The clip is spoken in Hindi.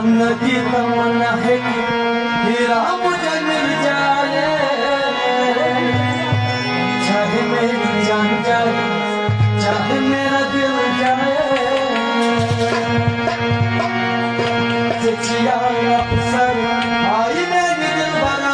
नदी तमन्ना है कि हीरा मुझे मिल जाए, चाहे मेरी जान जाए, चाहे मेरा दिल जाए। चिड़िया अफसर आई मेरी दिल भर